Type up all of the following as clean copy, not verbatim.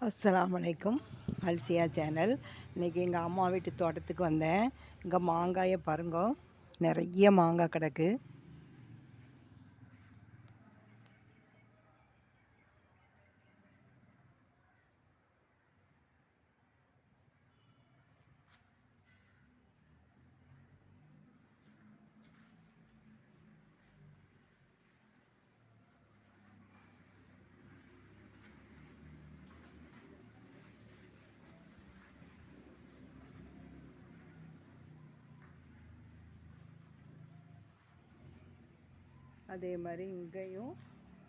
அஸ்ஸலாமு அலைக்கும். அல்சியா சேனல். இன்றைக்கி எங்கள் அம்மா வீட்டு தோட்டத்துக்கு வந்தேன். இங்கே மாங்காயை பாருங்க, நிறைய மாங்காய் கிடக்கு. அதே மாதிரி இங்கேயும்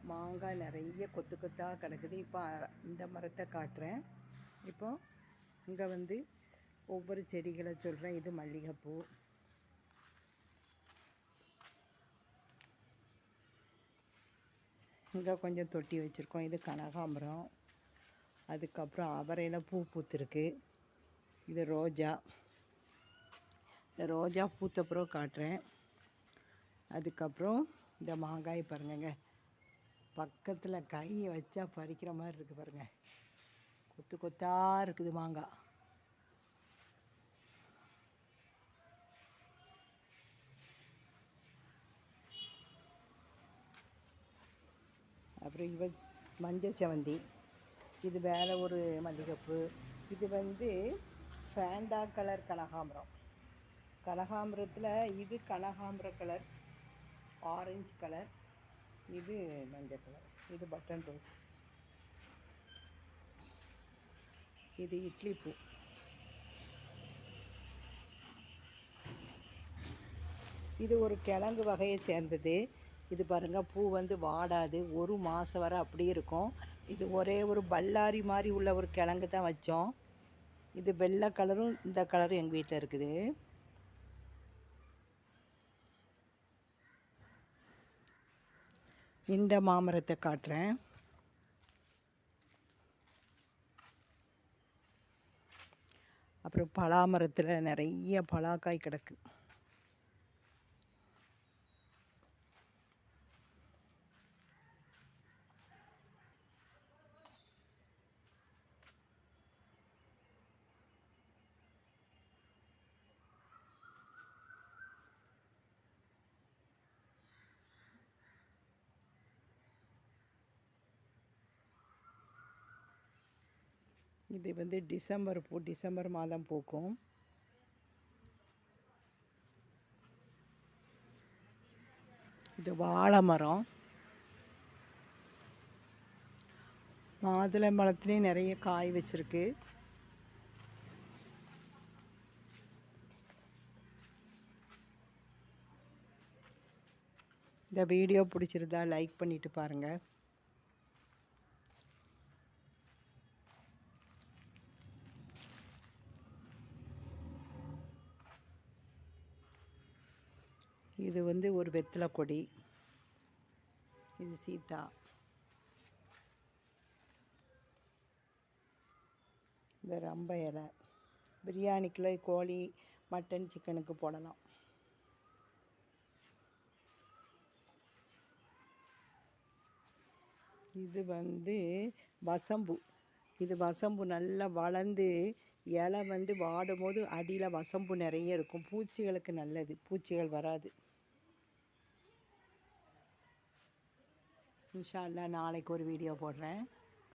மாங்காய் நிறைய கொத்து கொத்தாக கிடக்குது. இப்போ இந்த மரத்தை காட்டுறேன். இப்போ இங்கே வந்து ஒவ்வொரு செடிகளை சொல்கிறேன். இது மல்லிகைப்பூ, இங்கே கொஞ்சம் தொட்டி வச்சுருக்கோம். இது கனகாம்பரம். அதுக்கப்புறம் அவரையில் பூ பூத்துருக்கு. இது ரோஜா. இந்த ரோஜா பூத்த பிறகு காட்டுறேன். அதுக்கப்புறம் இந்த மாங்காய் பாருங்கங்க, பக்கத்தில் கையை வச்சா பறிக்கிற மாதிரி இருக்குது பாருங்கள். கொத்து கொத்தாக இருக்குது மாங்காய். அப்புறம் மஞ்சள் செவந்தி. இது வேறு ஒரு மல்லிகைப்பூ. இது வந்து ஃபேண்டா கலர் கனகாம்பரம். கனகாம்பரத்தில் இது கனகாம்பர கலர், ஆரஞ்சு கலர், இது மஞ்சள் கலர். இது பட்டன் ரோஸ். இது இட்லி பூ. இது ஒரு கிழங்கு வகையை சேர்ந்தது. இது பாருங்கள், பூ வந்து வாடாது, ஒரு மாதம் வரை அப்படியே இருக்கும். இது ஒரே ஒரு பல்லாரி மாதிரி உள்ள ஒரு கிழங்கு தான் வச்சோம். இது வெள்ளை கலரும் இந்த கலரும் எங்கள் வீட்டில் இருக்குது. இந்த மாமரத்தை காட்டுறேன். அப்புறம் பலாமரத்தில் நிறைய பலாக்காய் கிடக்கு. இது வந்து டிசம்பர் பூ, டிசம்பர் மாதம் பூக்கும். இது வாழை மரம். மாதுளை மரத்துலேயும் நிறைய காய் வச்சுருக்கு. இந்த வீடியோ பிடிச்சிருந்தா லைக் பண்ணிவிட்டு பாருங்கள். இது வந்து ஒரு வெத்தலை கொடி. இது சீட்டா. இந்த ரம்ப இலை. பிரியாணிக்குள்ள கோழி, மட்டன், சிக்கனுக்கு போடலாம். இது வந்து வசம்பு. இது வசம்பு நல்லா வளர்ந்து இலை வந்து வாடும் போது அடியில் வசம்பு நிறைய இருக்கும். பூச்சிகளுக்கு நல்லது, பூச்சிகள் வராது. இன்ஷா அல்லாஹ் நாளைக்கு ஒரு வீடியோ போடுறேன்.